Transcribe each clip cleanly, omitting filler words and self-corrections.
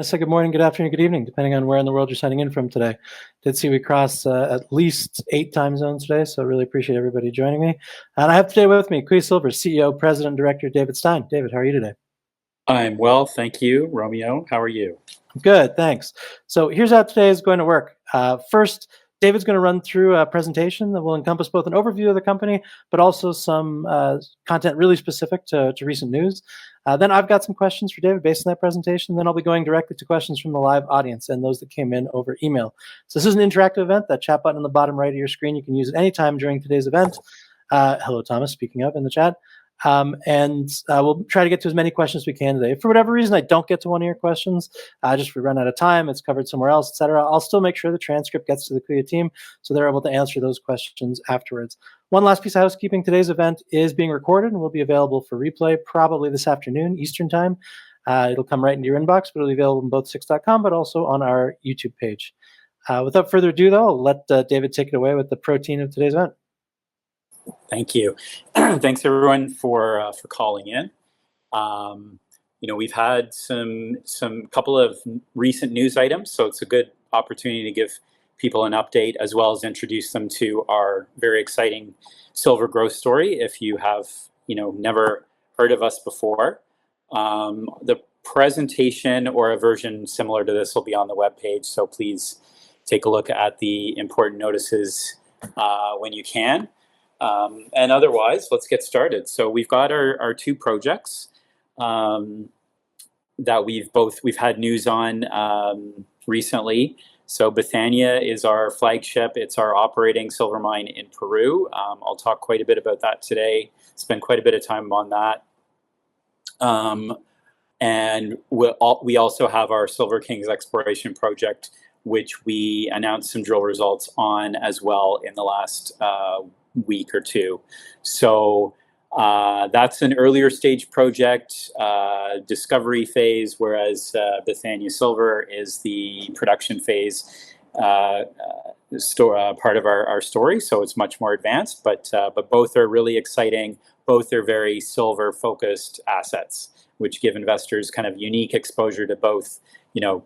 to say good morning, good afternoon, good evening, depending on where in the world you're signing in from today. Did see we crossed at least 8 time zones today, so really appreciate everybody joining me. And I have today with me Kuya CEO, President, and Director David Stein. David, how are you today? I'm well, thank you, Romeo. How are you? Good, thanks. So here's how today is going to work. First, David's going to run through a presentation that will encompass both an overview of the company, but also some content really specific to recent news. Then I've got some questions for David based on that presentation. Then I'll be going directly to questions from the live audience and those that came in over email. So this is an interactive event. That chat button on the bottom right of your screen, you can use it anytime during today's event. Hello, Thomas, speaking of in the chat. We'll try to get to as many questions as we can today. If for whatever reason I don't get to one of your questions, just if we run out of time, it's covered somewhere else, etc., I'll still make sure the transcript gets to the Kuya team so they're able to answer those questions afterwards. One last piece of housekeeping: today's event is being recorded and will be available for replay probably this afternoon Eastern time. It'll come right into your inbox, but it'll be available on both 6.com, but also on our YouTube page. Without further ado, though, I'll let David take it away with the protein of today's event. Thank you. Thanks everyone for calling in. We've had some couple of recent news items, so it's a good opportunity to give people an update as well as introduce them to our very exciting silver growth story. If you have never heard of us before, the presentation or a version similar to this will be on the webpage. So please take a look at the important notices when you can. And otherwise, let's get started. So we've got our two projects that we've had news on recently. So Bethania is our flagship. It's our operating silver mine in Peru. I'll talk quite a bit about that today. Spend quite a bit of time on that. And we also have our Silver Kings exploration project, which we announced some drill results on as well in the last week or two. So that's an earlier stage project, discovery phase, whereas Bethania Silver is the production phase part of our story. So it's much more advanced, but both are really exciting. Both are very silver focused assets, which give investors kind of unique exposure to both,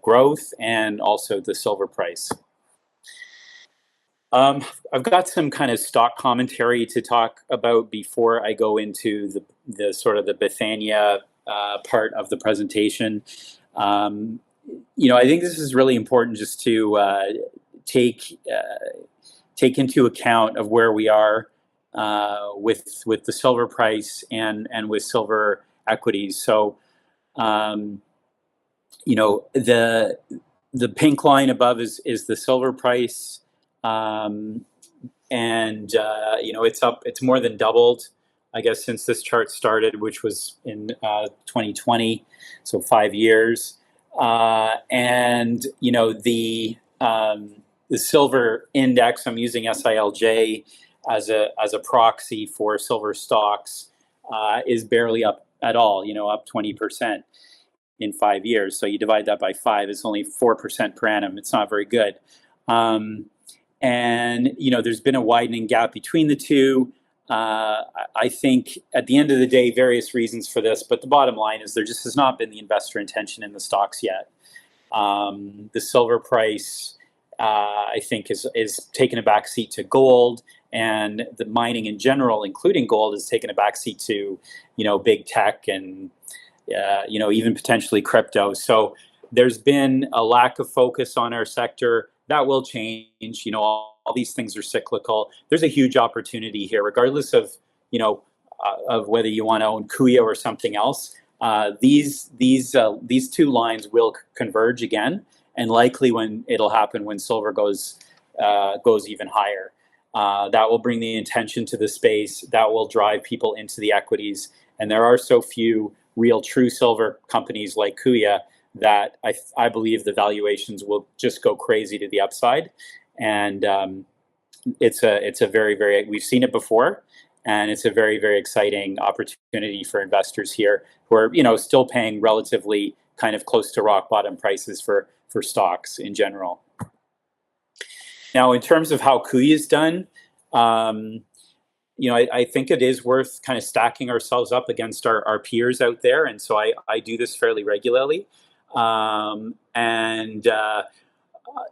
growth and also the silver price. I've got some kind of stock commentary to talk about before I go into the sort of the Bethania part of the presentation. I think this is really important just to take into account of where we are with the silver price and with silver equities. So, the pink line above is the silver price. It's more than doubled, I guess, since this chart started, which was in 2020, so 5 years. The silver index, I'm using SILJ as a proxy for silver stocks, is barely up at all, up 20% in 5 years. So you divide that by 5, it's only 4% per annum. It's not very good. There's been a widening gap between the two. I think at the end of the day, various reasons for this, but the bottom line is there just has not been the investor intention in the stocks yet. The silver price, I think, is taking a backseat to gold, and the mining in general, including gold, is taking a backseat to, big tech and, even potentially crypto. So there's been a lack of focus on our sector. That will change. All these things are cyclical. There's a huge opportunity here, regardless of whether you want to own Kuya or something else. These two lines will converge again, and likely when it'll happen when silver goes even higher. That will bring the attention to the space. That will drive people into the equities. And there are so few real true silver companies like Kuya that I believe the valuations will just go crazy to the upside. And it's a very, very, we've seen it before, and it's a very, very exciting opportunity for investors here who are, still paying relatively kind of close to rock bottom prices for stocks in general. Now, in terms of how Kuya's done, I think it is worth kind of stacking ourselves up against our peers out there. And so I do this fairly regularly. And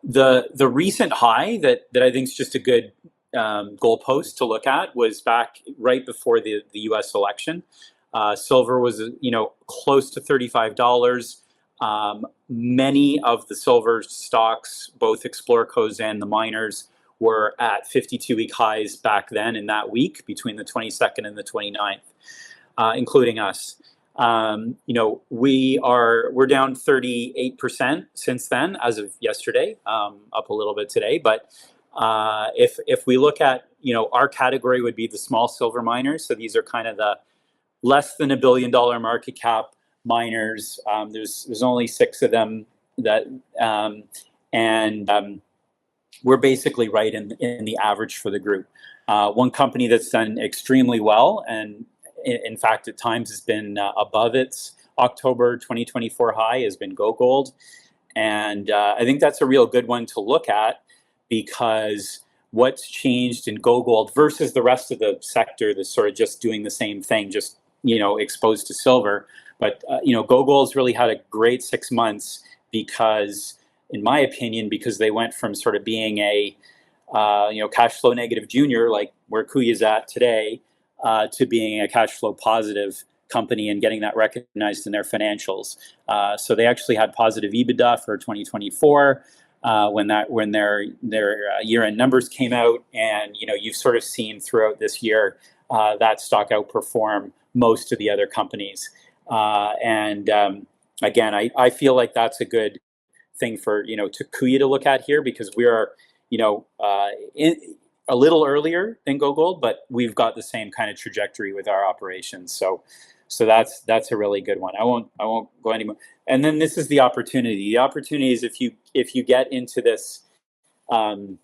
the recent high that I think is just a good goalpost to look at was back right before the U.S. election. Silver was close to $35. Many of the silver stocks, both Explorcos and the miners, were at 52-week highs back then in that week between the 22nd and the 29th, including us. We're down 38% since then, as of yesterday, up a little bit today. But if we look at, our category would be the small silver miners. So these are kind of the less than $1 billion market cap miners. There's only 6 of them that, we're basically right in the average for the group. One company that's done extremely well, and in fact, at times has been above its October 2024 high, has been Go Gold. And I think that's a real good one to look at, because what's changed in Go Gold versus the rest of the sector that's sort of just doing the same thing, just, exposed to silver. But, Go Gold's really had a great 6 months because, in my opinion, because they went from sort of being a, cash flow negative junior, like where Kuya's at today, to being a cash flow positive company and getting that recognized in their financials. So they actually had positive EBITDA for 2024 when their year-end numbers came out, and you've sort of seen throughout this year that stock outperform most of the other companies. Again, I feel like that's a good thing for to Kuya to look at here, because we are a little earlier than Go Gold, but we've got the same kind of trajectory with our operations. So that's a really good one. I won't go anymore. And then this is the opportunity. The opportunity is if you get into this sort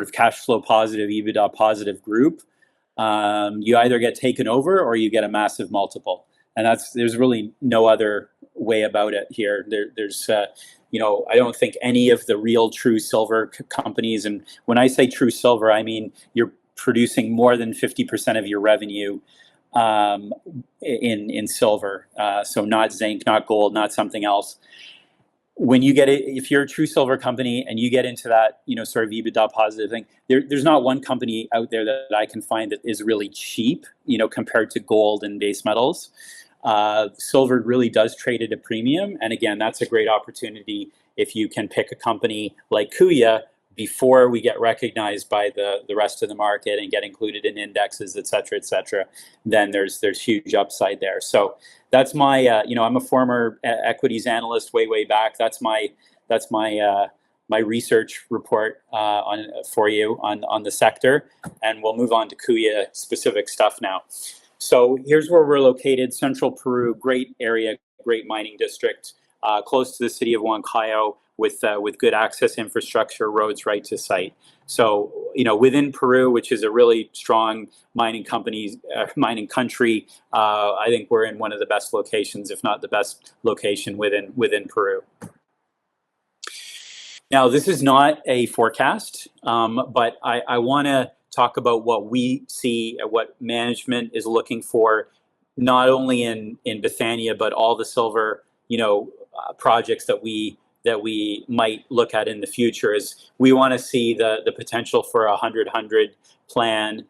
of cash flow positive, EBITDA positive group, you either get taken over or you get a massive multiple. And there's really no other way about it here. There's I don't think any of the real true silver companies, and when I say true silver, I mean you're producing more than 50% of your revenue in silver. So not zinc, not gold, not something else. When you get it, if you're a true silver company and you get into that, sort of EBITDA positive thing, there's not one company out there that I can find that is really cheap, compared to gold and base metals. Silver really does trade at a premium. And again, that's a great opportunity if you can pick a company like Kuya before we get recognized by the rest of the market and get included in indexes, et cetera, then there's huge upside there. So that's my, I'm a former equities analyst way back. That's my research report for you on the sector. And we'll move on to Kuya specific stuff now. So here's where we're located: Central Peru, great area, great mining district, close to the city of Huancayo, with good access infrastructure, roads right to site. So within Peru, which is a really strong mining country, I think we're in one of the best locations, if not the best location within Peru. Now, this is not a forecast, but I want to talk about what we see, what management is looking for, not only in Bethania, but all the silver, projects that we might look at in the future. Is we want to see the potential for a 100-100 plan,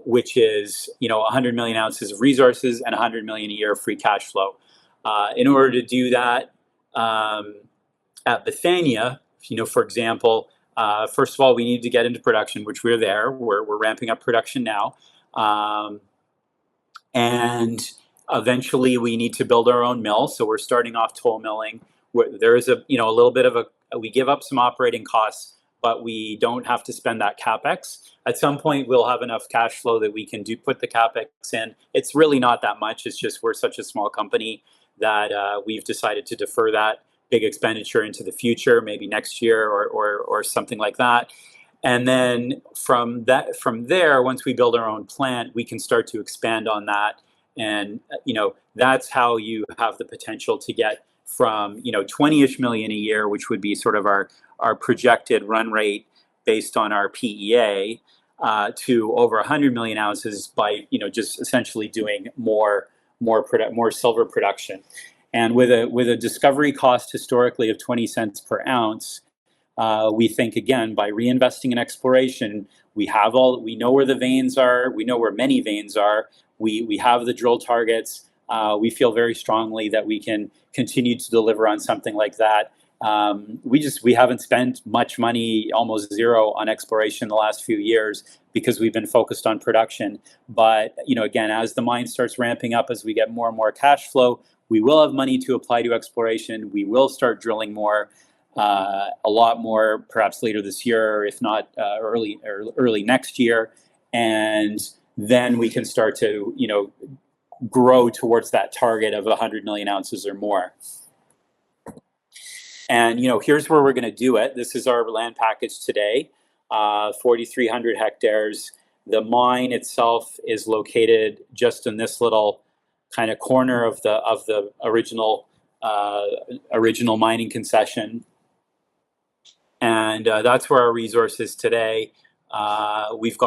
which is 100 million ounces of resources and 100 million a year of free cash flow. In order to do that, at Bethania, for example, first of all, we need to get into production, which we're there. We're ramping up production now, and eventually we need to build our own mill. So we're starting off toll milling. There is a little bit of we give up some operating costs, but we don't have to spend that capex. At some point, we'll have enough cash flow that we can put the capex in. It's really not that much. It's just we're such a small company that we've decided to defer that big expenditure into the future, maybe next year or something like that. And then from there, once we build our own plant, we can start to expand on that. And that's how you have the potential to get from 20-ish million a year, which would be sort of our projected run rate based on our PEA, to over 100 million ounces by just essentially doing more more silver production. And with a discovery cost historically of 20 cents per ounce, we think, again, by reinvesting in exploration, we know where the veins are, we know where many veins are, we have the drill targets. We feel very strongly that we can continue to deliver on something like that. We haven't spent much money, almost zero, on exploration the last few years because we've been focused on production. But again, as the mine starts ramping up, as we get more and more cash flow, we will have money to apply to exploration. We will start drilling more, a lot more, perhaps later this year, or if not early next year, and then we can start to grow towards that target of 100 million ounces or more. And here's where we're going to do it. This is our land package today, 4,300 hectares. The mine itself is located just in this little kind of corner of the original mining concession, and that's where our resource is today. We've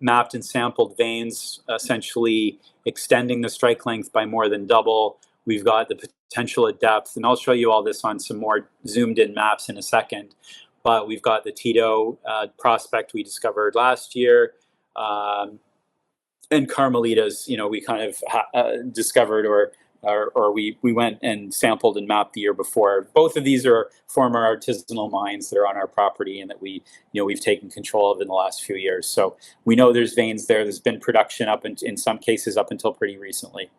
mapped and sampled veins, essentially extending the strike length by more than double. We've got the potential at depth, and I'll show you all this on some more zoomed in maps in a second. But we've got the Tito prospect we discovered last year, and Carmelitas, we kind of discovered or we went and sampled and mapped the year before. Both of these are former artisanal mines that are on our property and that we've taken control of in the last few years. So we know there's veins there. There's been production in some cases up until pretty recently.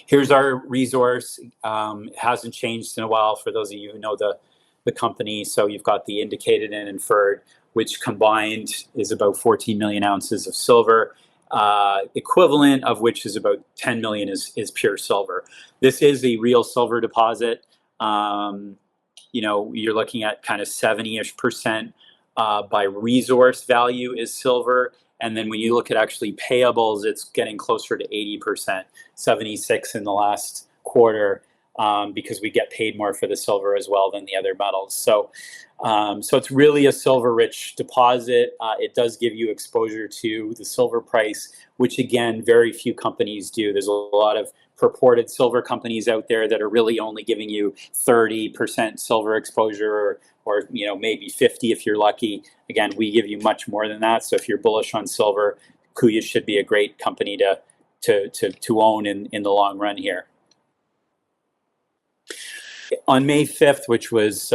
Here's our resource. It hasn't changed in a while for those of you who know the company. So you've got the indicated and inferred, which combined is about 14 million ounces of silver, equivalent of which is about 10 million is pure silver. This is a real silver deposit. You're looking at kind of 70-ish% by resource value is silver. And then when you look at actually payables, it's getting closer to 80%, 76 in the last quarter, because we get paid more for the silver as well than the other metals. So it's really a silver-rich deposit. It does give you exposure to the silver price, which again, very few companies do. There's a lot of purported silver companies out there that are really only giving you 30% silver exposure, or maybe 50 if you're lucky. Again, we give you much more than that. So if you're bullish on silver, Kuya should be a great company to own in the long run here. On May 5th, which was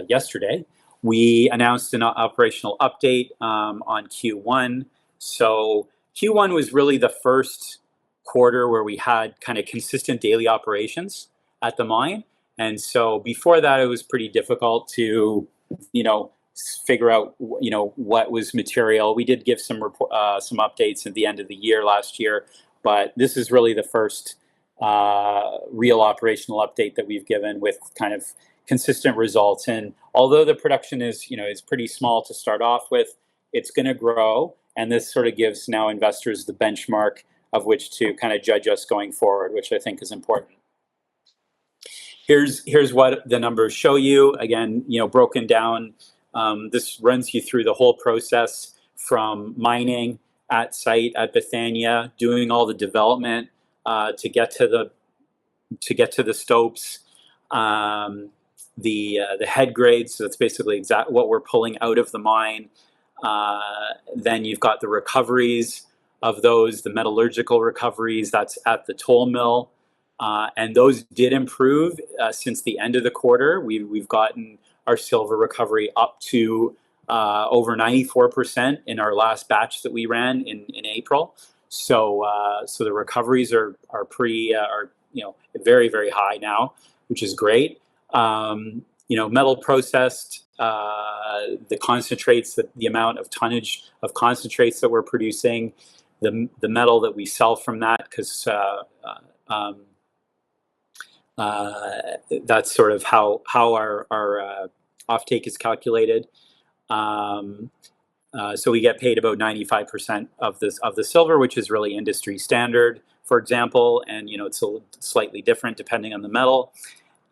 yesterday, we announced an operational update on Q1. So Q1 was really the first quarter where we had kind of consistent daily operations at the mine. And so before that, it was pretty difficult to, figure out, what was material. We did give some updates at the end of the year last year, but this is really the first real operational update that we've given with kind of consistent results. And although the production is pretty small to start off with, it's going to grow. And this sort of gives now investors the benchmark of which to kind of judge us going forward, which I think is important. Here's what the numbers show you. Again, broken down. This runs you through the whole process from mining at site at Bethania, doing all the development to get to the stopes, the head grades. So that's basically what we're pulling out of the mine. Then you've got the recoveries of those, the metallurgical recoveries. That's at the toll mill. And those did improve since the end of the quarter. We've gotten our silver recovery up to over 94% in our last batch that we ran in April. So the recoveries are very, very high now, which is great. Metal processed, the concentrates, the amount of tonnage of concentrates that we're producing, the metal that we sell from that, because that's sort of how our offtake is calculated. So we get paid about 95% of the silver, which is really industry standard, for example, and it's slightly different depending on the metal.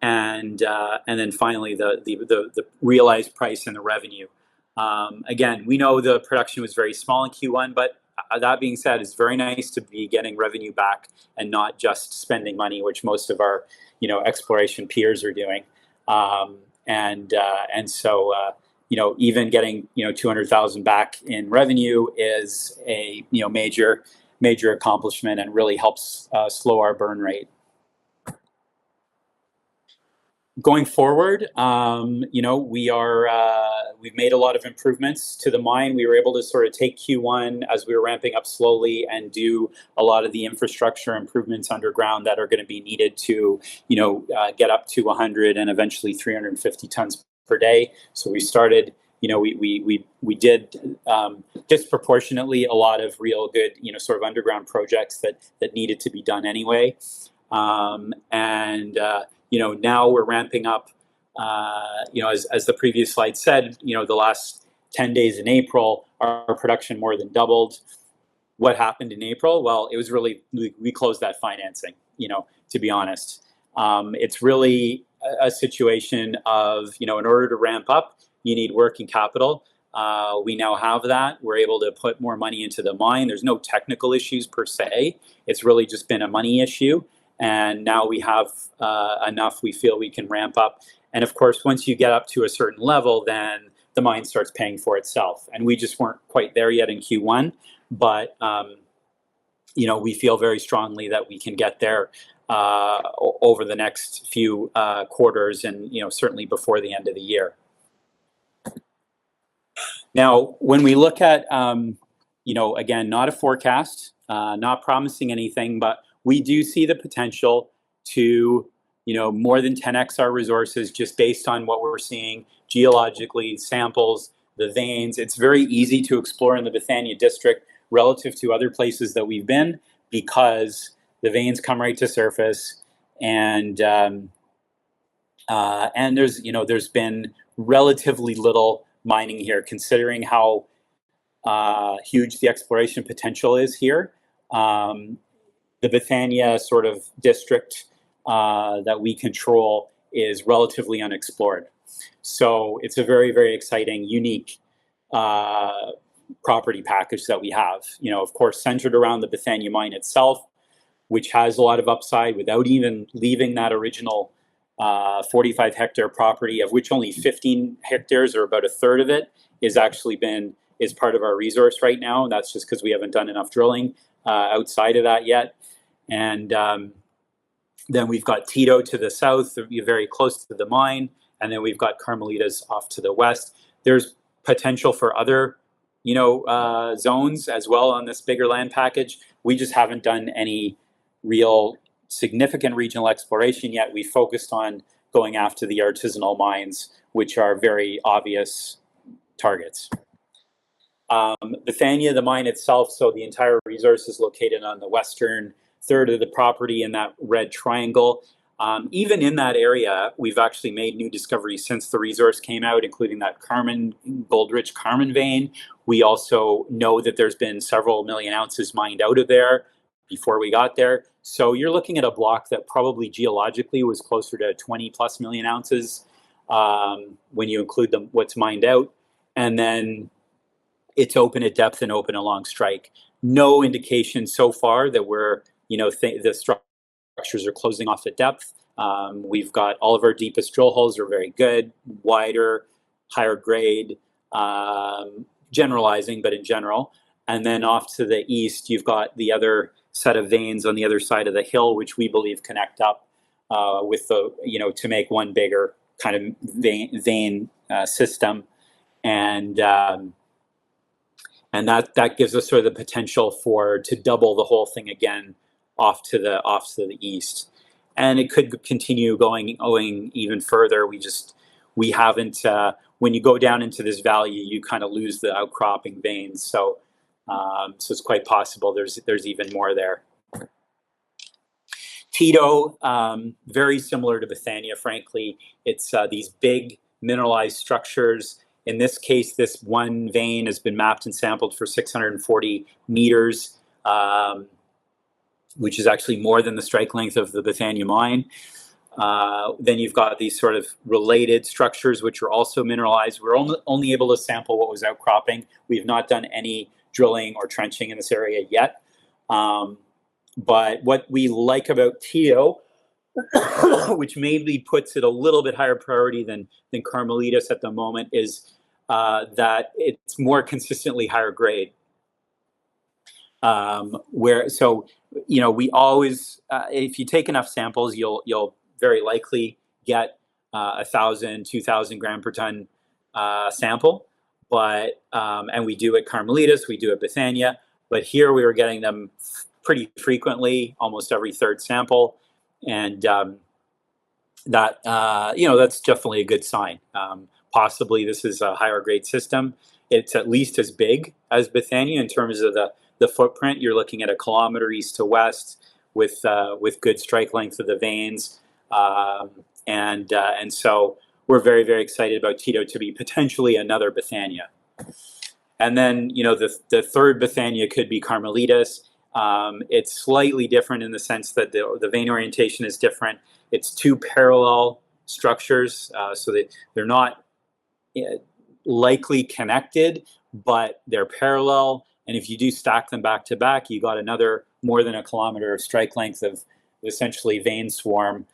And then finally the realized price and the revenue. Again, we know the production was very small in Q1, but that being said, it's very nice to be getting revenue back and not just spending money, which most of our exploration peers are doing. And so even getting 200,000 back in revenue is a major accomplishment and really helps slow our burn rate. Going forward, we've made a lot of improvements to the mine. We were able to sort of take Q1 as we were ramping up slowly and do a lot of the infrastructure improvements underground that are going to be needed to, get up to 100 and eventually 350 tons per day. So we started, we did disproportionately a lot of real good, sort of underground projects that needed to be done anyway. Now we're ramping up, as the previous slide said, the last 10 days in April, our production more than doubled. What happened in April? Well, it was really, we closed that financing, to be honest. It's really a situation of, in order to ramp up, you need working capital. We now have that. We're able to put more money into the mine. There's no technical issues per se. It's really just been a money issue. And now we have enough, we feel we can ramp up. And of course, once you get up to a certain level, then the mine starts paying for itself. And we just weren't quite there yet in Q1. But, we feel very strongly that we can get there over the next few quarters and, certainly before the end of the year. Now, when we look at, again, not a forecast, not promising anything, but we do see the potential to, more than 10x our resources just based on what we're seeing geologically, samples, the veins. It's very easy to explore in the Bethania district relative to other places that we've been because the veins come right to surface, and there's been relatively little mining here considering how huge the exploration potential is here. The Bethania sort of district that we control is relatively unexplored. So it's a very, very exciting, unique property package that we have. Of course, centered around the Bethania mine itself, which has a lot of upside without even leaving that original 45 hectare property, of which only 15 hectares, or about a third of it, is part of our resource right now. And that's just because we haven't done enough drilling outside of that yet. And then we've got Tito to the south, very close to the mine, and then we've got Carmelitas off to the west. There's potential for other, zones as well on this bigger land package. We just haven't done any real significant regional exploration yet. We focused on going after the artisanal mines, which are very obvious targets. Bethania, the mine itself, so the entire resource is located on the western third of the property in that red triangle. Even in that area, we've actually made new discoveries since the resource came out, including that gold-rich Carmen vein. We also know that there's been several million ounces mined out of there before we got there. So you're looking at a block that probably geologically was closer to 20 plus million ounces when you include what's mined out. And then it's open at depth and open along strike. No indication so far that the structures are closing off at depth. We've got all of our deepest drill holes are very good, wider, higher grade, generalizing, but in general. And then off to the east, you've got the other set of veins on the other side of the hill, which we believe connect up with to make one bigger kind of vein system. And that gives us sort of the potential to double the whole thing again off to the east, and it could continue going even further. We haven't. When you go down into this valley, you kind of lose the outcropping veins. So it's quite possible there's even more there. Tito, very similar to Bethania, frankly. It's these big mineralized structures. In this case, this one vein has been mapped and sampled for 640 meters, which is actually more than the strike length of the Bethania mine. Then you've got these sort of related structures, which are also mineralized. We're only able to sample what was outcropping. We've not done any drilling or trenching in this area yet. But what we like about Tito, which maybe puts it a little bit higher priority than Carmelitas at the moment, is that it's more consistently higher grade. We always, if you take enough samples, you'll very likely get 1,000, 2,000 gram per ton sample. But and we do at Carmelitas, we do at Bethania, but here we were getting them pretty frequently, almost every third sample, and that's definitely a good sign. Possibly this is a higher grade system. It's at least as big as Bethania in terms of the footprint. You're looking at 1 kilometer east to west with good strike length of the veins, and so we're very, very excited about Tito to be potentially another Bethania. And then the third Bethania could be Carmelitas. It's slightly different in the sense that the vein orientation is different. It's 2 parallel structures, so that they're not likely connected, but they're parallel. And if you do stack them back to back, you got another more than 1 kilometer of strike length of essentially vein swarm,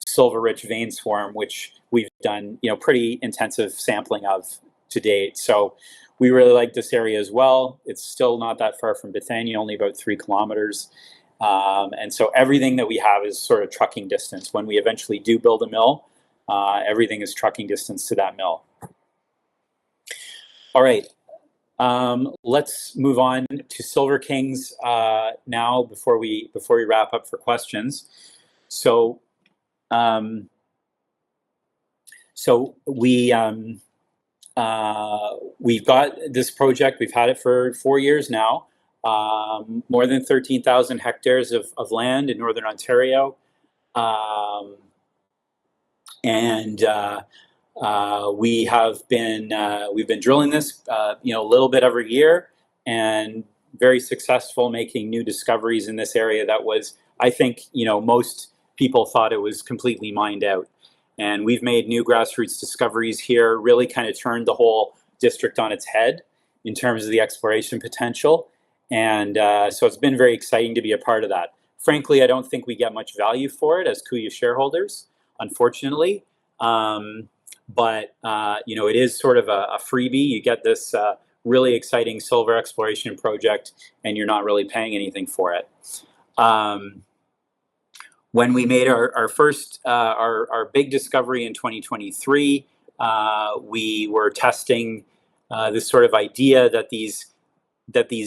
silver-rich vein swarm, which we've done pretty intensive sampling of to date. So we really like this area as well. It's still not that far from Bethania, only about 3 kilometers. And so everything that we have is sort of trucking distance. When we eventually do build a mill, everything is trucking distance to that mill. All right, let's move on to Silver Kings now before we wrap up for questions. So we've got this project. We've had it for 4 years now. More than 13,000 hectares of land in Northern Ontario. We've been drilling this, a little bit every year, and very successful, making new discoveries in this area that was, I think, most people thought it was completely mined out. And we've made new grassroots discoveries here, really kind of turned the whole district on its head in terms of the exploration potential. And so it's been very exciting to be a part of that. Frankly, I don't think we get much value for it as Kuya shareholders, unfortunately. But it is sort of a freebie. You get this really exciting silver exploration project, and you're not really paying anything for it. When we made our first our big discovery in 2023, we were testing this sort of idea that these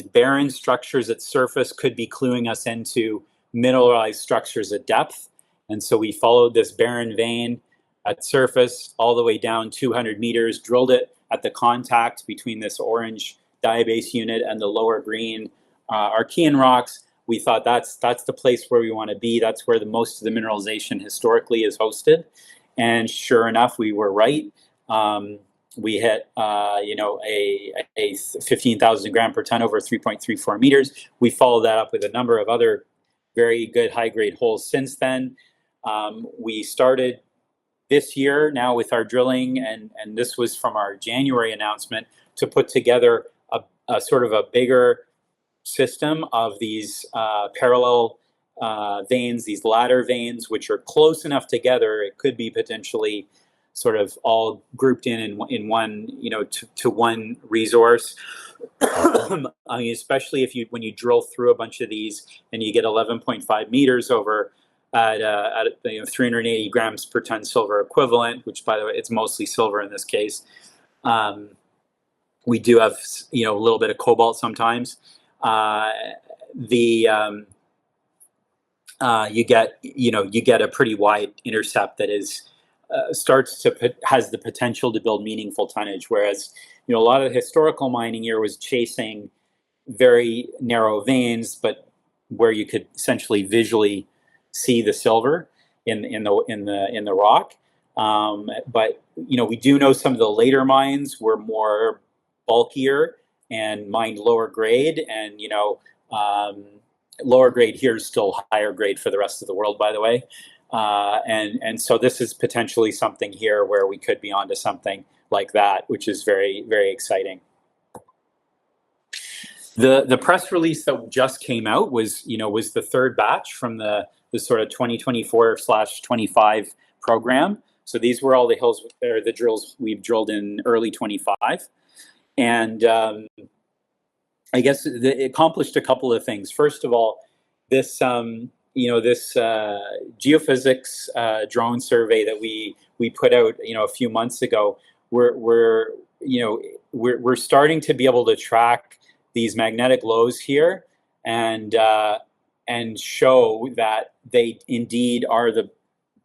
barren structures at surface could be cluing us into mineralized structures at depth. And so we followed this barren vein at surface all the way down 200 meters, drilled it at the contact between this orange diabase unit and the lower green Archean rocks. We thought that's the place where we want to be. That's where the most of the mineralization historically is hosted. And sure enough, we were right. We hit a 15,000 gram per ton over 3.34 meters. We followed that up with a number of other very good high-grade holes since then. We started this year now with our drilling, and this was from our January announcement, to put together a sort of a bigger system of these parallel veins, these ladder veins, which are close enough together. It could be potentially sort of all grouped in one, to one resource. I mean, especially when you drill through a bunch of these and you get 11.5 meters over at 380 grams per ton silver equivalent, which, by the way, it's mostly silver in this case. We do have a little bit of cobalt sometimes. You get a pretty wide intercept that is has the potential to build meaningful tonnage, whereas a lot of the historical mining here was chasing very narrow veins, but where you could essentially visually see the silver in the rock. But we do know some of the later mines were more bulkier and mined lower grade, and lower grade here is still higher grade for the rest of the world, by the way. And so this is potentially something here where we could be onto something like that, which is very, very exciting. The press release that just came out was the third batch from the sort of 2024/25 program. So these were all the hills or the drills we've drilled in early 25, and I guess it accomplished a couple of things. First of all, this this geophysics drone survey that we put out a few months ago, we're starting to be able to track these magnetic lows here and show that they indeed are the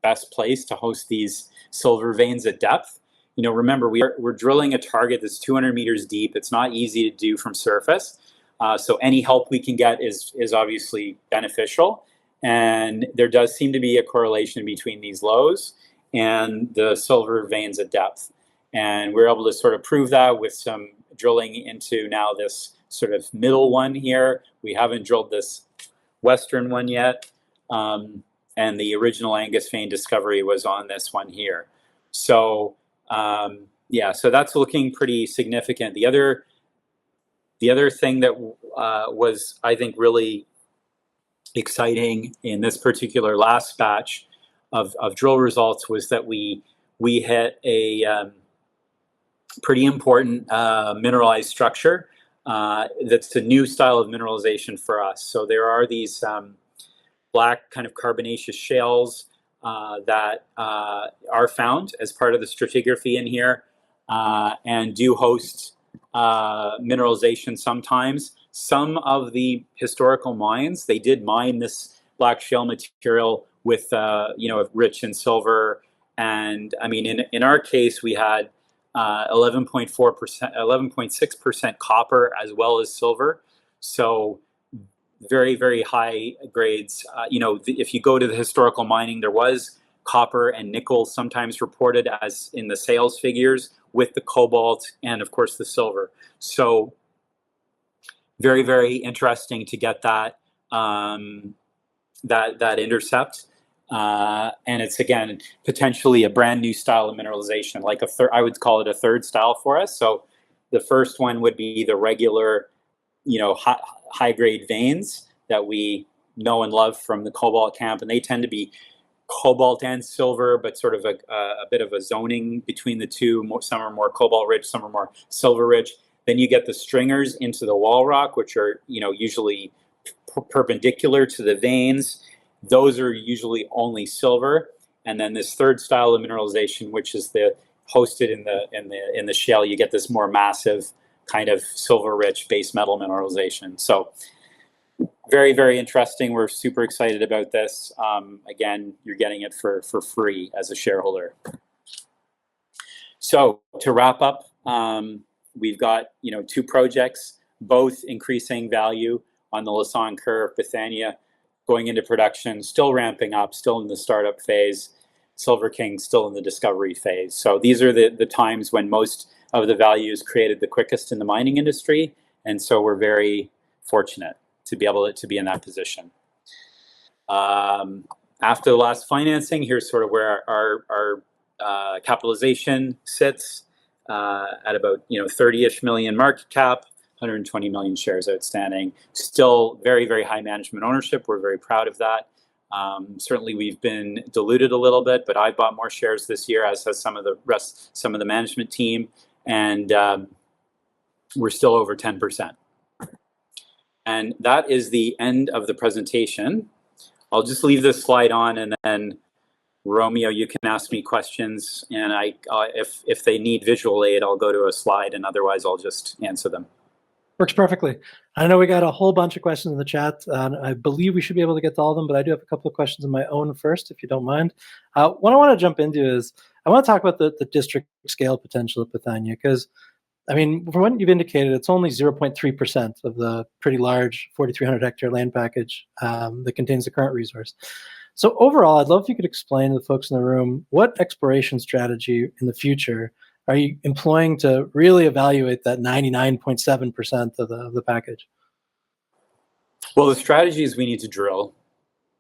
best place to host these silver veins at depth. Remember, we're drilling a target that's 200 meters deep. It's not easy to do from surface. So any help we can get is obviously beneficial. And there does seem to be a correlation between these lows and the silver veins at depth. And we're able to sort of prove that with some drilling into now this sort of middle one here. We haven't drilled this western one yet. And the original Angus vein discovery was on this one here. So so that's looking pretty significant. The other thing that was, I think, really exciting in this particular last batch of drill results was that we hit a pretty important mineralized structure that's a new style of mineralization for us. So there are these black kind of carbonaceous shales that are found as part of the stratigraphy in here and do host mineralization sometimes. Some of the historical mines, they did mine this black shale material with rich in silver. And I mean, in our case, we had 11.4%, 11.6% copper as well as silver. So very, very high grades. If you go to the historical mining, there was copper and nickel sometimes reported as in the sales figures with the cobalt and of course the silver. So very, very interesting to get that that intercept. And it's, again, potentially a brand new style of mineralization, like I would call it a third style for us. So the first one would be the regular, high grade veins that we know and love from the cobalt camp. And they tend to be cobalt and silver, but sort of a bit of a zoning between the two. Some are more cobalt rich, some are more silver rich. Then you get the stringers into the wall rock, which are, usually perpendicular to the veins. Those are usually only silver. And then this third style of mineralization, which is the hosted in the shale, you get this more massive kind of silver rich base metal mineralization. So very, very interesting. We're super excited about this. Again, you're getting it for free as a shareholder. So to wrap up, we've got two projects, both increasing value on the Lassonde curve. Bethania going into production, still ramping up, still in the startup phase. Silver King still in the discovery phase. So these are the times when most of the value is created the quickest in the mining industry, and so we're very fortunate to be able to be in that position. After the last financing, here's sort of where our capitalization sits at about 30-ish million market cap, 120 million shares outstanding. Still very, very high management ownership. We're very proud of that. Certainly we've been diluted a little bit, but I bought more shares this year, as has some of the management team, and we're still over 10%. And that is the end of the presentation. I'll just leave this slide on, and then Romeo, you can ask me questions, and if they need visual aid, I'll go to a slide, and otherwise I'll just answer them. Works perfectly. I know we got a whole bunch of questions in the chat. I believe we should be able to get to all of them, but I do have a couple of questions of my own first, if you don't mind. What I want to jump into is I want to talk about the district scale potential of Bethania, because, I mean, from what you've indicated, it's only 0.3% of the pretty large 4,300 hectare land package that contains the current resource. So overall, I'd love if you could explain to the folks in the room what exploration strategy in the future are you employing to really evaluate that 99.7% of the package? Well, the strategy is we need to drill.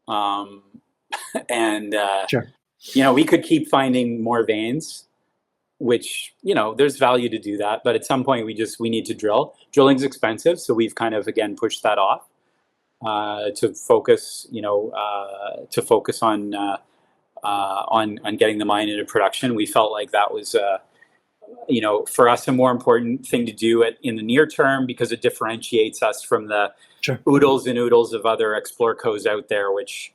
And, Sure. we could keep finding more veins, which, there's value to do that, but at some point we need to drill. Drilling's expensive, so we've kind of again pushed that off to focus on getting the mine into production. We felt like that was for us a more important thing to do in the near term, because it differentiates us from the oodles and oodles of other explorcos out there, which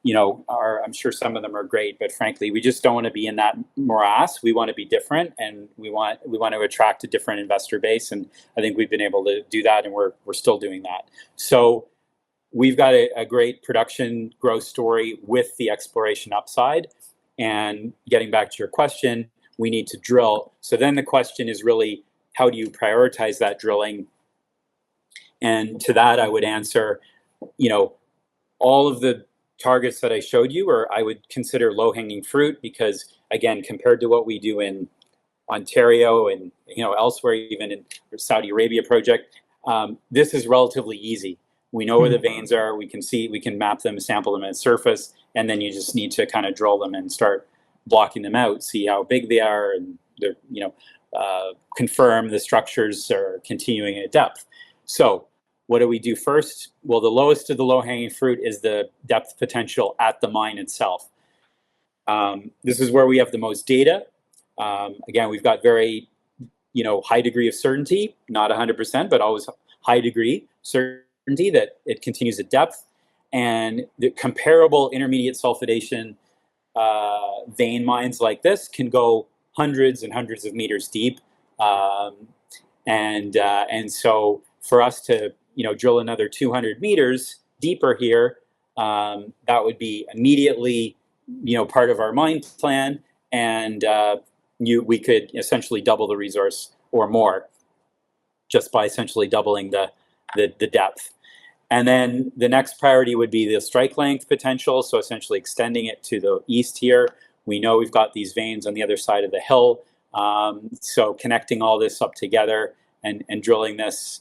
I'm sure some of them are great, but frankly, we just don't want to be in that morass. We want to be different, and we want to attract a different investor base. And I think we've been able to do that, and we're still doing that. So we've got a great production growth story with the exploration upside. And getting back to your question, we need to drill. So then the question is really, how do you prioritize that drilling? And to that, I would answer, all of the targets that I showed you, or I would consider low-hanging fruit, because again, compared to what we do in Ontario and elsewhere, even in the Saudi Arabia project, this is relatively easy. We know where the veins are. We can map them, sample them at surface, and then you just need to kind of drill them and start blocking them out, see how big they are, and they're confirm the structures are continuing at depth. So what do we do first? Well, the lowest of the low-hanging fruit is the depth potential at the mine itself. This is where we have the most data. Again, we've got very, high degree of certainty, not 100%, but always high degree certainty that it continues at depth. And the comparable intermediate sulfidation vein mines like this can go hundreds and hundreds of meters deep. And so for us to drill another 200 meters deeper here, that would be immediately, part of our mine plan, and we could essentially double the resource or more just by essentially doubling the depth. And then the next priority would be the strike length potential, so essentially extending it to the east here. We know we've got these veins on the other side of the hill, so connecting all this up together and drilling this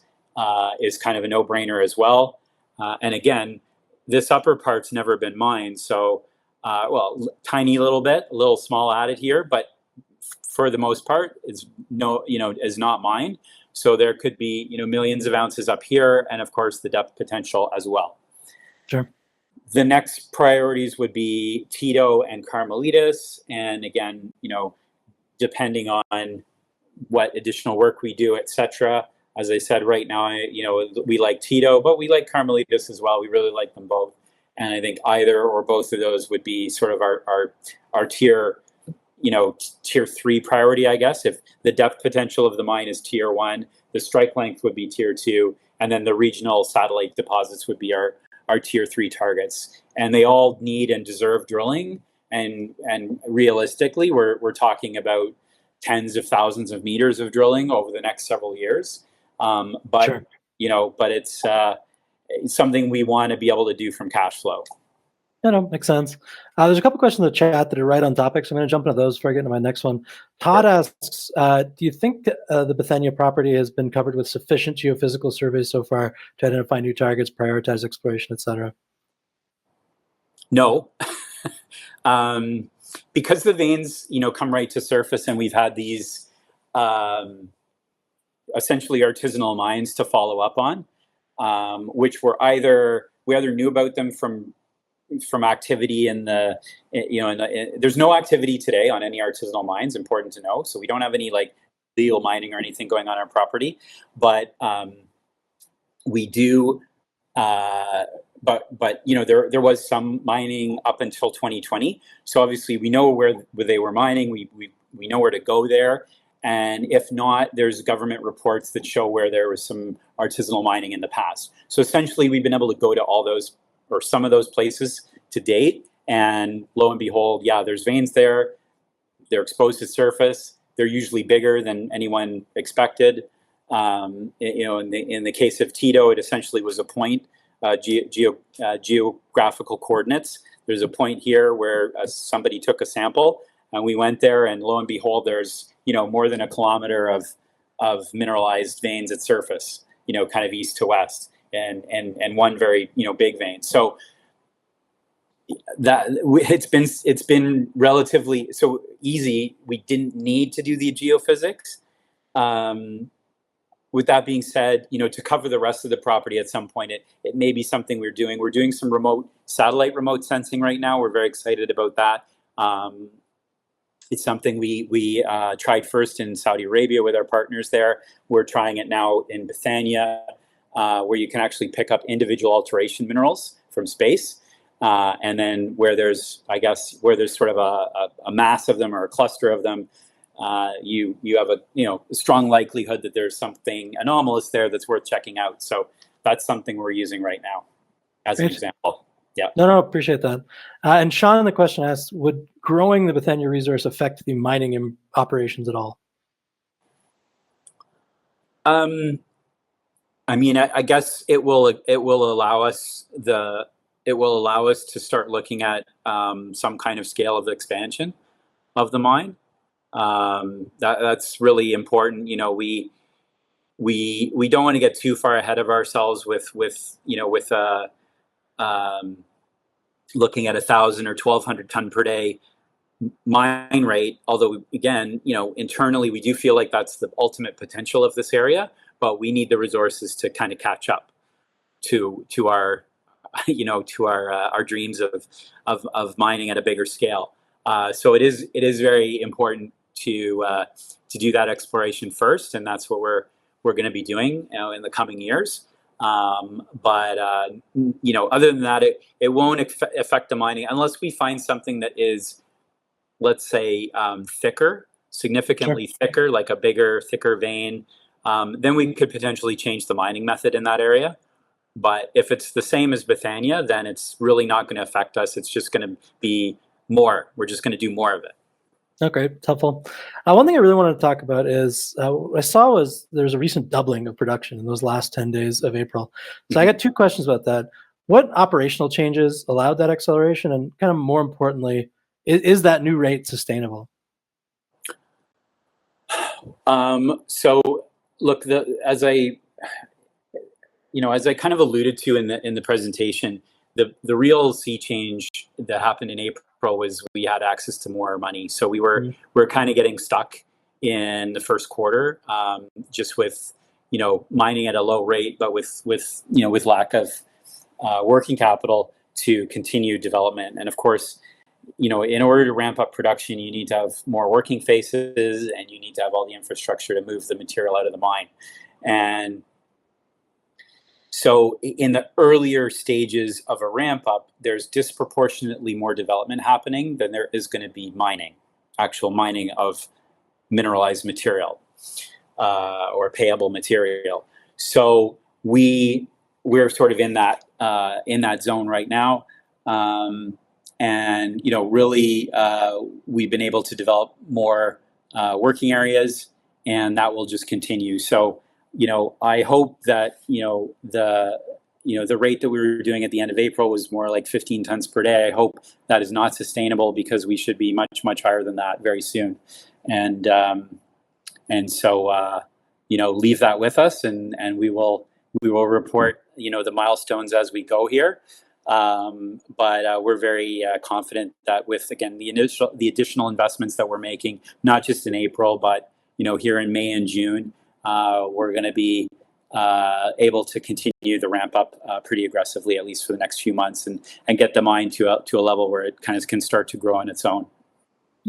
is kind of a no-brainer as well. And again, this upper part's never been mined, so tiny little bit, a little small added here, but for the most part, is not mined. So there could be millions of ounces up here, and of course the depth potential as well. Sure. The next priorities would be Tito and Carmelitas, and again, depending on what additional work we do, etc. As I said, right now, we like Tito, but we like Carmelitas as well. We really like them both, and I think either or both of those would be sort of our tier, tier 3 priority, I guess. If the depth potential of the mine is tier 1, the strike length would be tier 2, and then the regional satellite deposits would be our tier 3 targets. And they all need and deserve drilling. And realistically, we're talking about tens of thousands of meters of drilling over the next several years. But Sure. But it's something we want to be able to do from cash flow. No, makes sense. There's a couple questions in the chat that are right on topic, so I'm going to jump into those before I get into my next one. Todd asks, do you think the Bethania property has been covered with sufficient geophysical surveys so far to identify new targets, prioritize exploration, etc.? No. Because the veins, come right to surface, and we've had these essentially artisanal mines to follow up on, which we either knew about them from activity in there's no activity today on any artisanal mines, important to know. So we don't have any legal mining or anything going on our property, but we do. But there was some mining up until 2020. So obviously we know where they were mining. We know where to go there. And if not, there's government reports that show where there was some artisanal mining in the past. So essentially we've been able to go to all those or some of those places to date, and lo and behold, there's veins there. They're exposed to surface. They're usually bigger than anyone expected. In the case of Tito, it essentially was a point, geographical coordinates. There's a point here where somebody took a sample, and we went there, and lo and behold, there's more than a kilometer of mineralized veins at surface, kind of east to west. And one very big vein. So It's been relatively so easy. We didn't need to do the geophysics. With that being said, to cover the rest of the property at some point, it may be something we're doing. We're doing some satellite remote sensing right now. We're very excited about that. It's something we tried first in Saudi Arabia with our partners there. We're trying it now in Bethania, where you can actually pick up individual alteration minerals from space. And then where there's sort of a mass of them or a cluster of them, you have a strong likelihood that there's something anomalous there that's worth checking out. So that's something we're using right now as an example. Yeah. No, appreciate that. And Sean in the question asks, would growing the Bethania resource affect the mining operations at all? I mean, I guess it will allow us to start looking at some kind of scale of expansion of the mine. That's really important. We don't want to get too far ahead of ourselves with looking at 1,000 or 1,200 ton per day mine rate. Although again, internally we do feel like that's the ultimate potential of this area, but we need the resources to kind of catch up to our our dreams of mining at a bigger scale. So it is very important to do that exploration first, and that's what we're going to be doing in the coming years. But other than that, it won't affect the mining unless we find something that is, let's say, significantly Sure. thicker, like a bigger, thicker vein. Then we could potentially change the mining method in that area. But if it's the same as Bethania, then it's really not going to affect us. It's just going to be more. We're just going to do more of it. Okay, it's helpful. One thing I really wanted to talk about is what I saw was there's a recent doubling of production in those last 10 days of April. So I got two questions about that. What operational changes allowed that acceleration? And kind of more importantly, is that new rate sustainable? So look, as I kind of alluded to in the presentation, the real sea change that happened in April was we had access to more money. So we're kind of getting stuck in the first quarter, just with mining at a low rate, but with lack of working capital to continue development. And of course, in order to ramp up production, you need to have more working faces, and you need to have all the infrastructure to move the material out of the mine. And so in the earlier stages of a ramp up, there's disproportionately more development happening than there is going to be actual mining of mineralized material or payable material. So we're sort of in that zone right now. And really, we've been able to develop more working areas, and that will just continue. So I hope that the rate that we were doing at the end of April was more like 15 tons per day. I hope that is not sustainable, because we should be much higher than that very soon. And so leave that with us, and we will report the milestones as we go here. But we're very confident that with, again, the additional investments that we're making, not just in April, but here in May and June, we're going to be able to continue the ramp up pretty aggressively, at least for the next few months, and get the mine to a level where it kind of can start to grow on its own.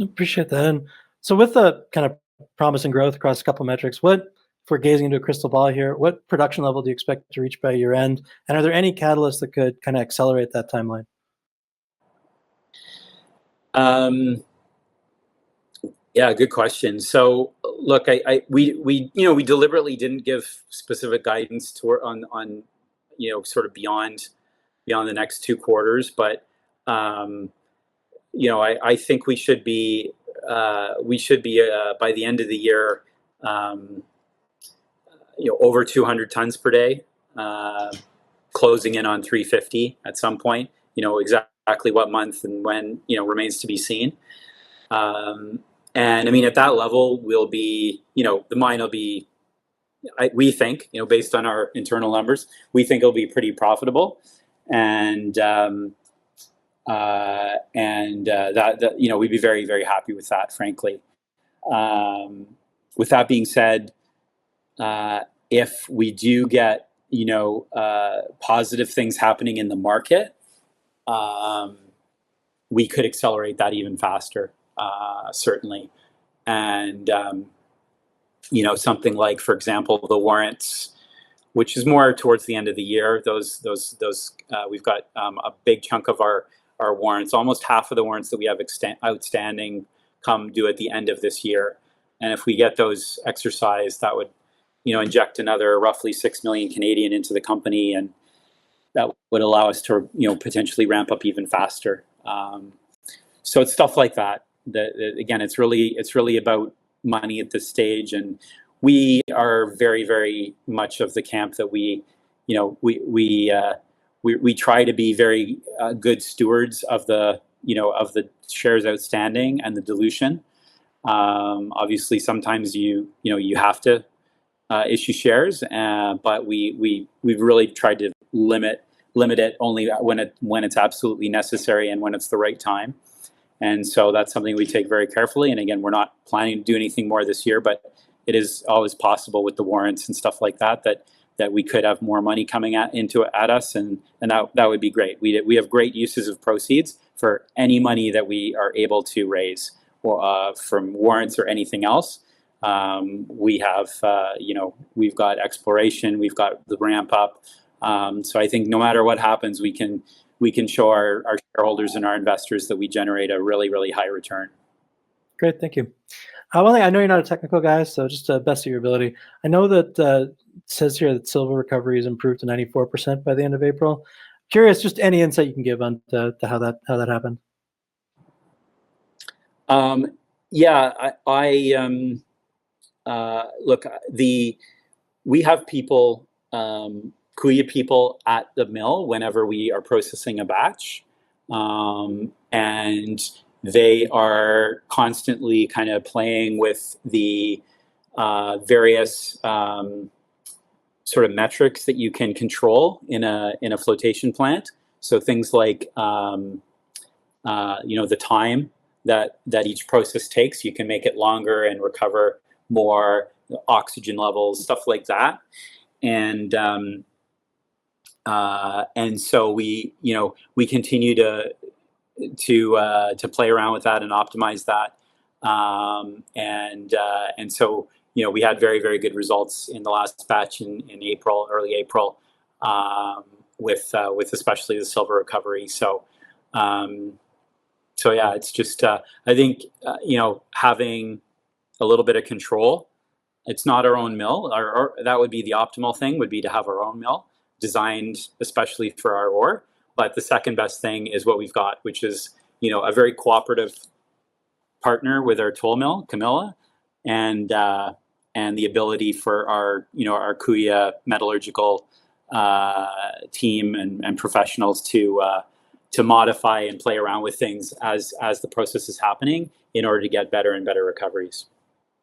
I appreciate that. And so with the kind of promising growth across a couple of metrics, if we're gazing into a crystal ball here, what production level do you expect to reach by year end? And are there any catalysts that could kind of accelerate that timeline? Yeah, good question. So look, we deliberately didn't give specific guidance on sort of beyond the next 2 quarters, but I think we should be by the end of the year over 200 tons per day, closing in on 350 at some point. Exactly what month and when remains to be seen. And I mean, at that level, we'll be, the mine will be, we think, based on our internal numbers, we think it'll be pretty profitable. And that we'd be very, very happy with that, frankly. With that being said, if we do get positive things happening in the market, we could accelerate that even faster, certainly. And something like, for example, the warrants, which is more towards the end of the year. Those we've got a big chunk of our warrants, almost half of the warrants that we have outstanding come due at the end of this year. And if we get those exercised, that would inject another roughly 6 million Canadian into the company, and that would allow us to potentially ramp up even faster. So it's stuff like that. Again, it's really about money at this stage, and we are very, very much of the camp that we try to be very good stewards of the shares outstanding and the dilution. Obviously, sometimes you have to issue shares, but we've really tried to limit it only when it's absolutely necessary and when it's the right time. And so that's something we take very carefully. And again, we're not planning to do anything more this year, but it is always possible with the warrants and stuff like that we could have more money coming at us, and that would be great. We have great uses of proceeds for any money that we are able to raise, from warrants or anything else. We have we've got exploration, we've got the ramp up. So I think no matter what happens, we can show our shareholders and our investors that we generate a really, really high return. Great, thank you. One thing, I know you're not a technical guy, so just to best of your ability, I know that it says here that silver recovery has improved to 94% by the end of April. Curious, just any insight you can give on to how that happened. Look, we have people, Kuya people at the mill whenever we are processing a batch, and they are constantly kind of playing with the various sort of metrics that you can control in a flotation plant. So things like the time that each process takes, you can make it longer and recover more oxygen levels, stuff like that. And so we continue to play around with that and optimize that. And so we had very, very good results in the last batch in April, early April, with especially the silver recovery. So yeah, it's just I think having a little bit of control. It's not our own mill, or that would be the optimal thing, would be to have our own mill designed especially for our ore. But the second best thing is what we've got, which is a very cooperative partner with our toll mill, Camilla, and the ability for our Kuya metallurgical team and professionals to modify and play around with things as the process is happening in order to get better and better recoveries.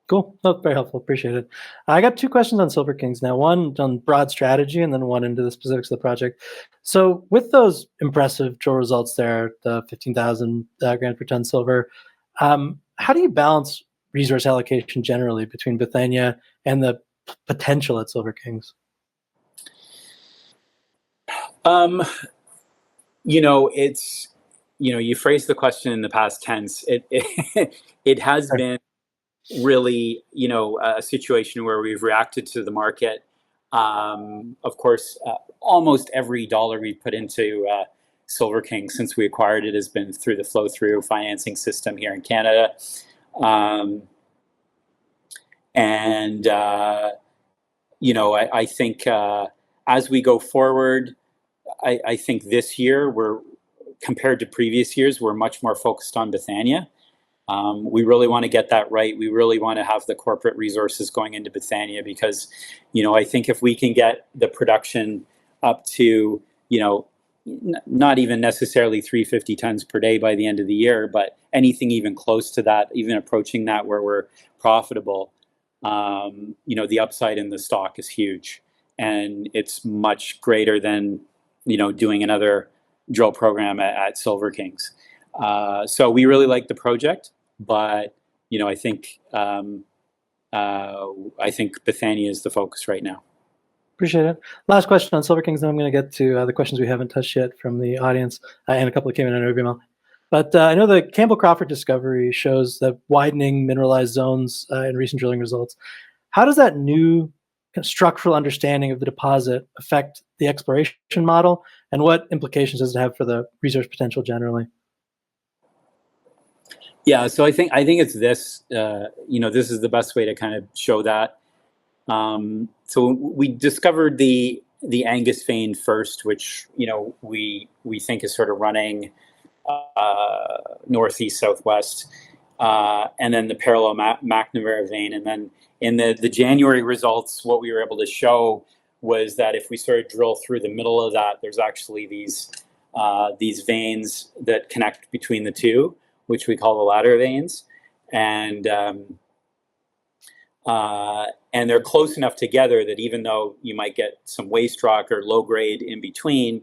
Cool. Oh, very helpful. Appreciate it. I got two questions on Silver Kings now. One on broad strategy, and then one into the specifics of the project. So, with those impressive drill results there, the 15,000 grams per ton silver, how do you balance resource allocation generally between Bethania and the potential at Silver Kings? It's you phrased the question in the past tense. It has been really, a situation where we've reacted to the market. Of course, almost every dollar we put into Silver King since we acquired it has been through the flow-through financing system here in Canada. I think as we go forward, I think this year compared to previous years, we're much more focused on Bethania. We really want to get that right. We really want to have the corporate resources going into Bethania because, I think if we can get the production up to, not even necessarily 350 tons per day by the end of the year, but anything even close to that, even approaching that where we're profitable, the upside in the stock is huge. And it's much greater than, doing another, drill program at Silver Kings. So we really like the project, but I think Bethania is the focus right now. Appreciate it. Last question on Silver Kings, then I'm going to get to the questions we haven't touched yet from the audience, and a couple that came in over email. But I know the Campbell-Crawford discovery shows the widening mineralized zones in recent drilling results. How does that new structural understanding of the deposit affect the exploration model, and what implications does it have for the resource potential generally? Yeah, so I think it's this. This is the best way to kind of show that. So we discovered the Angus vein first, which we think is sort of running northeast southwest, and then the parallel McNamara vein, and then in the January results, what we were able to show was that if we sort of drill through the middle of that, there's actually these veins that connect between the two, which we call the ladder veins, and they're close enough together that even though you might get some waste rock or low grade in between,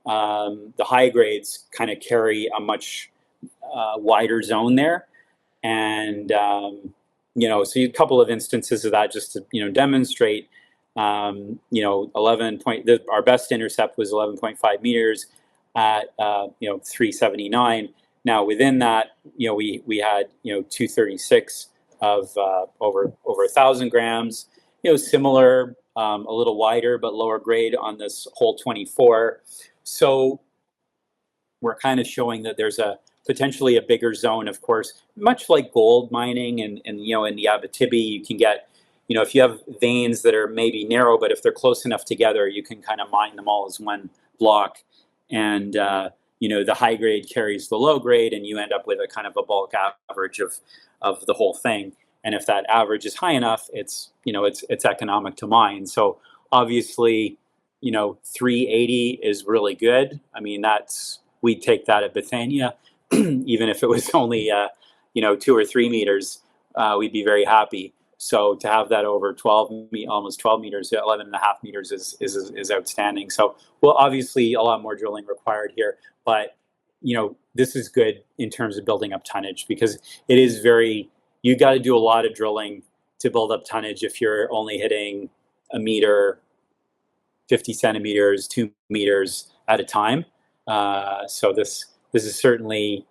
the high grades kind of carry a much wider zone there. And so a couple of instances of that just to demonstrate. 11 point. Our best intercept was 11.5 meters at 379. Now within that, we had 236 of over 1,000 grams. Similar, a little wider but lower grade on this hole 24. So we're kind of showing that there's potentially a bigger zone. Of course, much like gold mining and in the Abitibi, you can get if you have veins that are maybe narrow, but if they're close enough together, you can kind of mine them all as one block. And the high grade carries the low grade, and you end up with a kind of a bulk average of the whole thing. And if that average is high enough, it's economic to mine. So obviously, 380 is really good. I mean, we'd take that at Bethania, even if it was only 2 or 3 meters, we'd be very happy. So to have that over almost 12 meters, 11 and a half meters is outstanding. So, well, obviously a lot more drilling required here, but this is good in terms of building up tonnage, because it is you got to do a lot of drilling to build up tonnage if you're only hitting a meter, 50 centimeters, 2 meters at a time. So this is certainly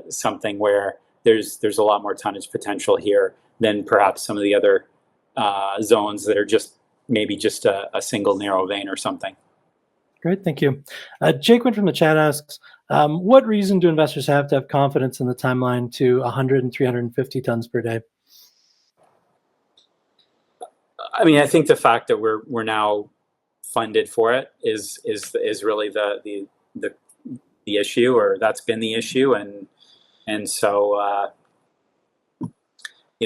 something where there's a lot more tonnage potential here than perhaps some of the other zones that are maybe just a single narrow vein or something. Great, thank you. Jake went from the chat asks, what reason do investors have to have confidence in the timeline to 100 and 350 tons per day? I mean, I think the fact that we're now funded for it is really the issue, or that's been the issue, and so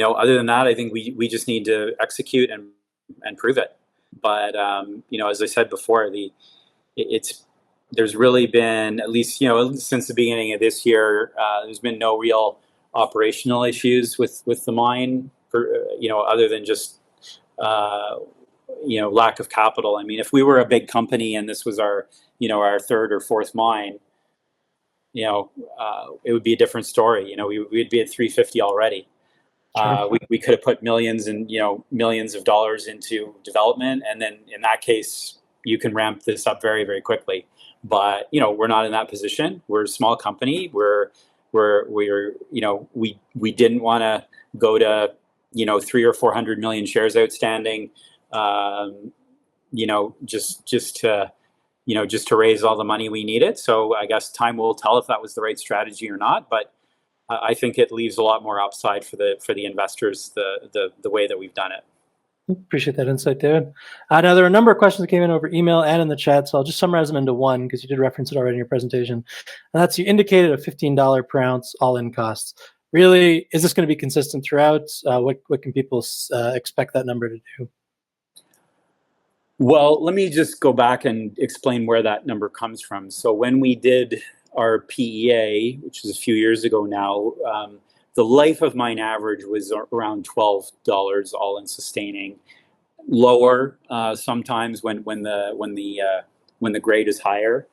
other than that, I think we just need to execute and prove it. But as I said before, there's really been, at least since the beginning of this year, there's been no real operational issues with the mine, other than just lack of capital. I mean, if we were a big company and this was our third or fourth mine, it would be a different story. We'd be at 350 already. Sure. We could have put millions of dollars into development, and then in that case, you can ramp this up very, very quickly. But we're not in that position. We're a small company. We didn't want to go to 300 or 400 million shares outstanding, just to raise all the money we needed. So I guess time will tell if that was the right strategy or not. But I think it leaves a lot more upside for the investors the way that we've done it. Appreciate that insight, David. Now, there are a number of questions that came in over email and in the chat, so I'll just summarize them into one because you did reference it already in your presentation. And that's, you indicated a $15 per ounce all-in costs. Really, is this going to be consistent throughout? What can people expect that number to do? Well, let me just go back and explain where that number comes from. So when we did our PEA, which is a few years ago now, the life of mine average was around $12 all in sustaining. Lower sometimes when the grade is higher,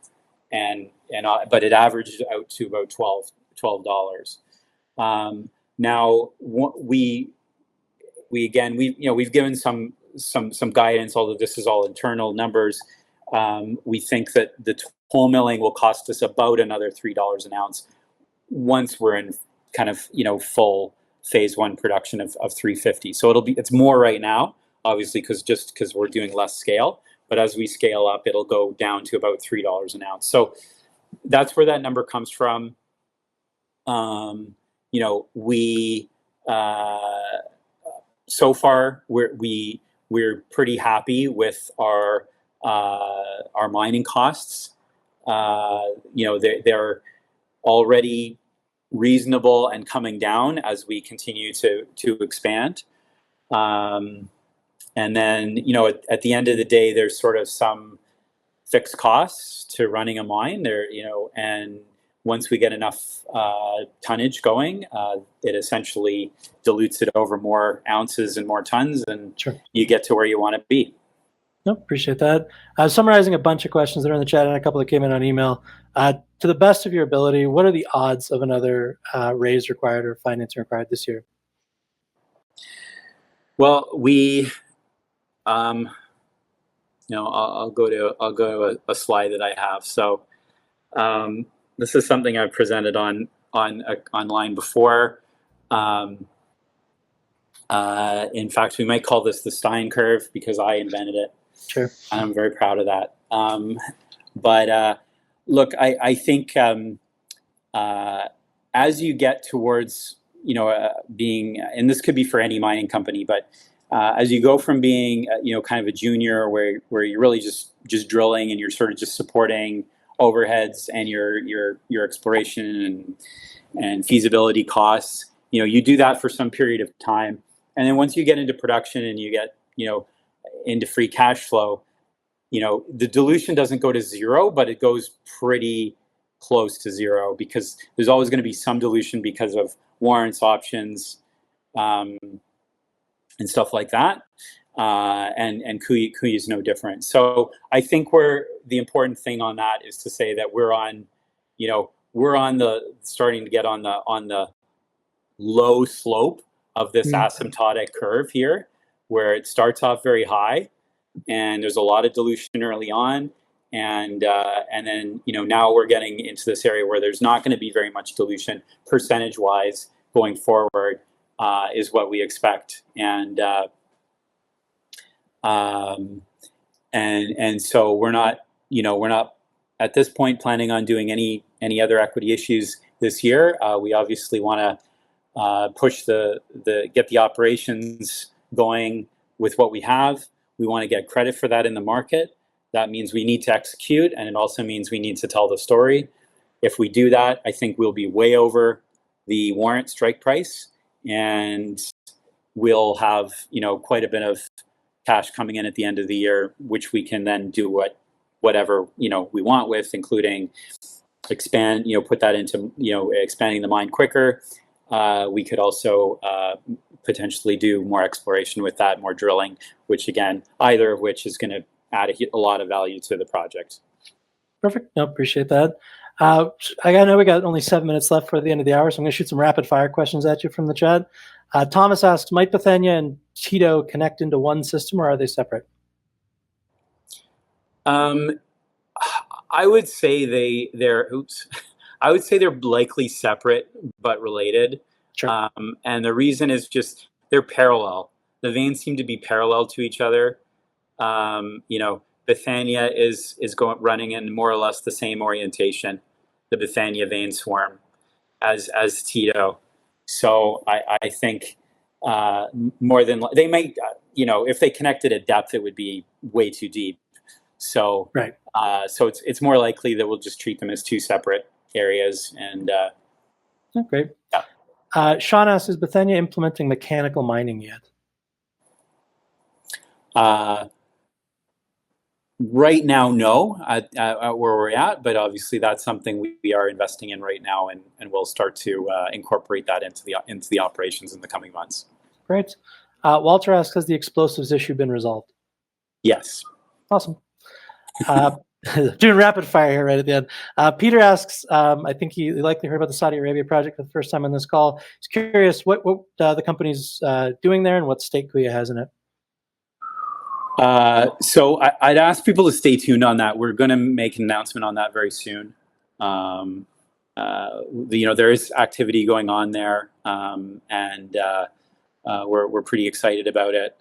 but it averaged out to about $12. Now we've given some guidance, although this is all internal numbers. We think that the toll milling will cost us about another $3 an ounce once we're in kind of full phase one production of 350. So it's more right now, obviously, because we're doing less scale. But as we scale up, it'll go down to about $3 an ounce. So that's where that number comes from. We so far we're pretty happy with our mining costs. They're already reasonable and coming down as we continue to expand. And then, at the end of the day, there's sort of some fixed costs to running a mine there, and once we get enough tonnage going, it essentially dilutes it over more ounces and more tons, and Sure. You get to where you want to be. No, appreciate that. Summarizing a bunch of questions that are in the chat and a couple that came in on email. To the best of your ability, what are the odds of another raise required or financing required this year? Well, I'll go to a slide that I have. So this is something I've presented online before. In fact, we might call this the Stein curve because I invented it. Sure. And I'm very proud of that. But look, I think as you get towards being, and this could be for any mining company, but as you go from being kind of a junior where you're really just drilling and you're sort of just supporting overheads and your exploration and feasibility costs, you do that for some period of time, and then once you get into production and you get into free cash flow, the dilution doesn't go to zero, but it goes pretty close to zero because there's always going to be some dilution because of warrants, options, and stuff like that. And Kuya is no different. So I think the important thing on that is to say that we're on the starting to get on the low slope of this asymptotic curve here, where it starts off very high and there's a lot of dilution early on. And then, now we're getting into this area where there's not going to be very much dilution percentage wise going forward, is what we expect. And so we're not at this point planning on doing any other equity issues this year. We obviously want to push get the operations going with what we have. We want to get credit for that in the market. That means we need to execute, and it also means we need to tell the story. If we do that, I think we'll be way over the warrant strike price, and we'll have quite a bit of cash coming in at the end of the year, which we can then do whatever we want with, including expand, put that into expanding the mine quicker. We could also potentially do more exploration with that, more drilling, which again, either of which is going to add a lot of value to the project. Perfect. No, appreciate that. I know we got only 7 minutes left for the end of the hour, so I'm going to shoot some rapid fire questions at you from the chat. Thomas asks, might Bethania and Tito connect into one system, or are they separate? I would say they're likely separate but related. Sure. And the reason is just they're parallel. The veins seem to be parallel to each other. Bethania is running in more or less the same orientation, the Bethania vein swarm, as Tito. So I think more than they might, if they connected at depth, it would be way too deep. So right. So it's more likely that we'll just treat them as two separate areas. And great. Yeah. Sean asks, is Bethania implementing mechanical mining yet? Right now, no, at where we're at, but obviously that's something we are investing in right now, and we'll start to incorporate that into the operations in the coming months. Great. Walter asks, has the explosives issue been resolved? Yes. Awesome. Doing rapid fire here right at the end. Peter asks, I think he likely heard about the Saudi Arabia project for the first time on this call. He's curious what the company's doing there and what stake Kuya has in it. So I'd ask people to stay tuned on that. We're going to make an announcement on that very soon. There is activity going on there, and we're pretty excited about it.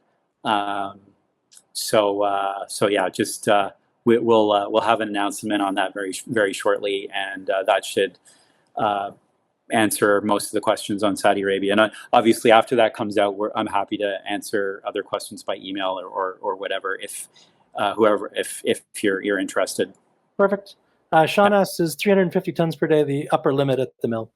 We'll have an announcement on that very shortly, and that should answer most of the questions on Saudi Arabia. And obviously, after that comes out, I'm happy to answer other questions by email or whatever if you're interested. Perfect. Sean asks, is 350 tons per day the upper limit at the mill?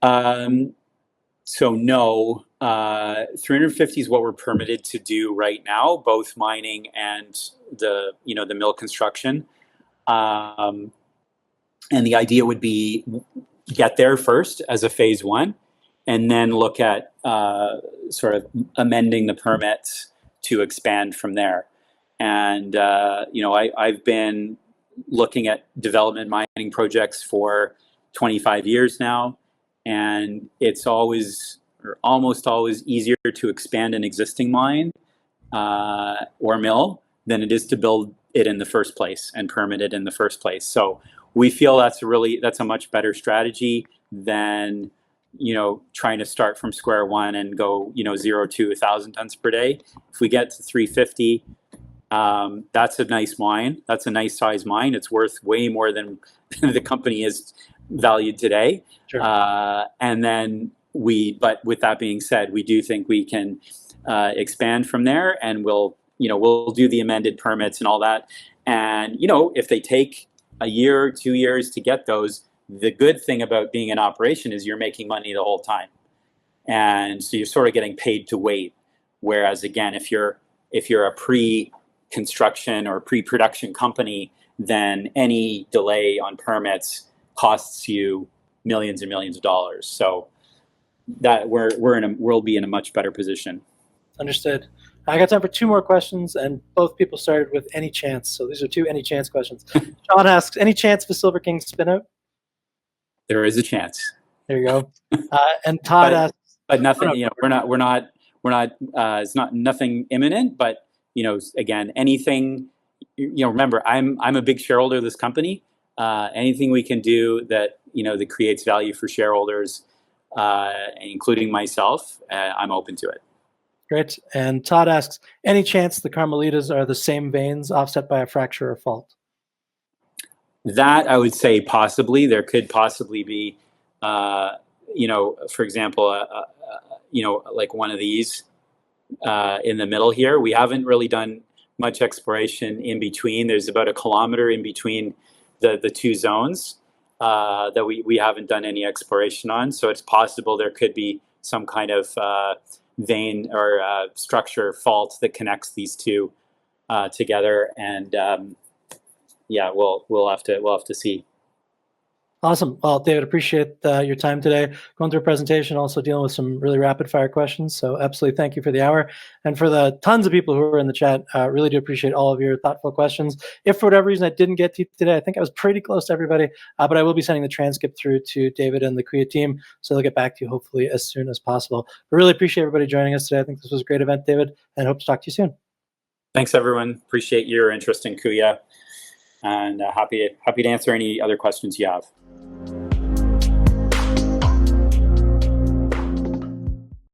So no, 350 is what we're permitted to do right now, both mining and the mill construction. And the idea would be get there first as a phase one, and then look at sort of amending the permits to expand from there. And I've been looking at development mining projects for 25 years now, and it's always or almost always easier to expand an existing mine or mill than it is to build it in the first place and permit it in the first place. So we feel that's a much better strategy than trying to start from square one and go 0 to 1,000 tons per day. If we get to 350, that's a nice mine. That's a nice size mine. It's worth way more than the company is valued today. Sure. But with that being said, we do think we can expand from there, and we'll do the amended permits and all that. And if they take a year or 2 years to get those, the good thing about being in operation is you're making money the whole time, and so you're sort of getting paid to wait. Whereas again, if you're a pre-construction or pre-production company, then any delay on permits costs you millions and millions of dollars. So that we'll be in a much better position. Understood. I got time for 2 more questions, and both people started with any chance. So these are 2 any chance questions. Sean asks, any chance of a Silver King spinout? There is a chance. There you go. And Todd asks, but nothing. We're not. It's not nothing imminent. But again, anything. Remember, I'm a big shareholder of this company. Anything we can do that that creates value for shareholders, including myself, I'm open to it. Great. And Todd asks, any chance the Carmelitas are the same veins offset by a fracture or fault? That I would say possibly. There could possibly be, for example, like one of these in the middle here. We haven't really done much exploration in between. There's about 1 kilometer in between the 2 zones that we haven't done any exploration on. So it's possible there could be some kind of vein or structure fault that connects these 2 together, and we'll have to see. Awesome. Well, David, appreciate your time today, going through a presentation, also dealing with some really rapid fire questions. So absolutely thank you for the hour. And for the tons of people who are in the chat, really do appreciate all of your thoughtful questions. If for whatever reason I didn't get to you today, I think I was pretty close to everybody, but I will be sending the transcript through to David and the Kuya team, so they'll get back to you hopefully as soon as possible. I really appreciate everybody joining us today. I think this was a great event, David, and hope to talk to you soon. Thanks, everyone. Appreciate your interest in Kuya, and happy to answer any other questions you have.